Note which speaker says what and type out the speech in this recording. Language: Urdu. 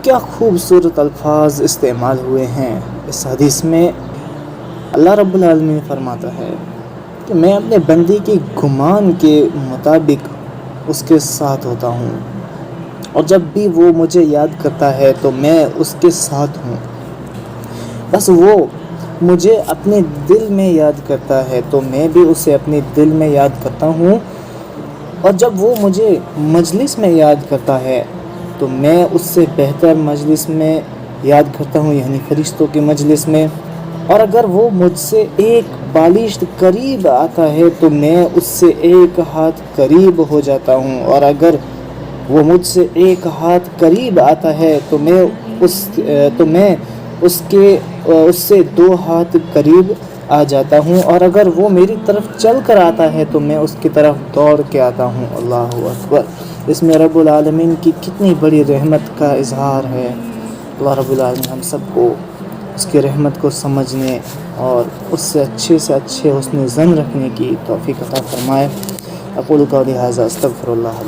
Speaker 1: کیا خوبصورت الفاظ استعمال ہوئے ہیں اس حدیث میں۔ اللہ رب العالمین فرماتا ہے کہ میں اپنے بندے کے گمان کے مطابق اس کے ساتھ ہوتا ہوں، اور جب بھی وہ مجھے یاد کرتا ہے تو میں اس کے ساتھ ہوں۔ بس وہ مجھے اپنے دل میں یاد کرتا ہے تو میں بھی اسے اپنے دل میں یاد کرتا ہوں، اور جب وہ مجھے مجلس میں یاد کرتا ہے تو میں اس سے بہتر مجلس میں یاد کرتا ہوں، یعنی فرشتوں کی مجلس میں۔ اور اگر وہ مجھ سے ایک بالشت قریب آتا ہے تو میں اس سے ایک ہاتھ قریب ہو جاتا ہوں، اور اگر وہ مجھ سے ایک ہاتھ قریب آتا ہے تو میں اس سے 2 ہاتھ قریب آ جاتا ہوں، اور اگر وہ میری طرف چل کر آتا ہے تو میں اس کی طرف دوڑ کے آتا ہوں۔ اللہ اکبر۔ اس میں رب العالمین کی کتنی بڑی رحمت کا اظہار ہے۔ اللہ رب العالمین ہم سب کو اس کی رحمت کو سمجھنے اور اس سے اچھے حسن ظن رکھنے کی توفیق عطا فرمائے۔ اقول قولی ھذا استغفر اللہ۔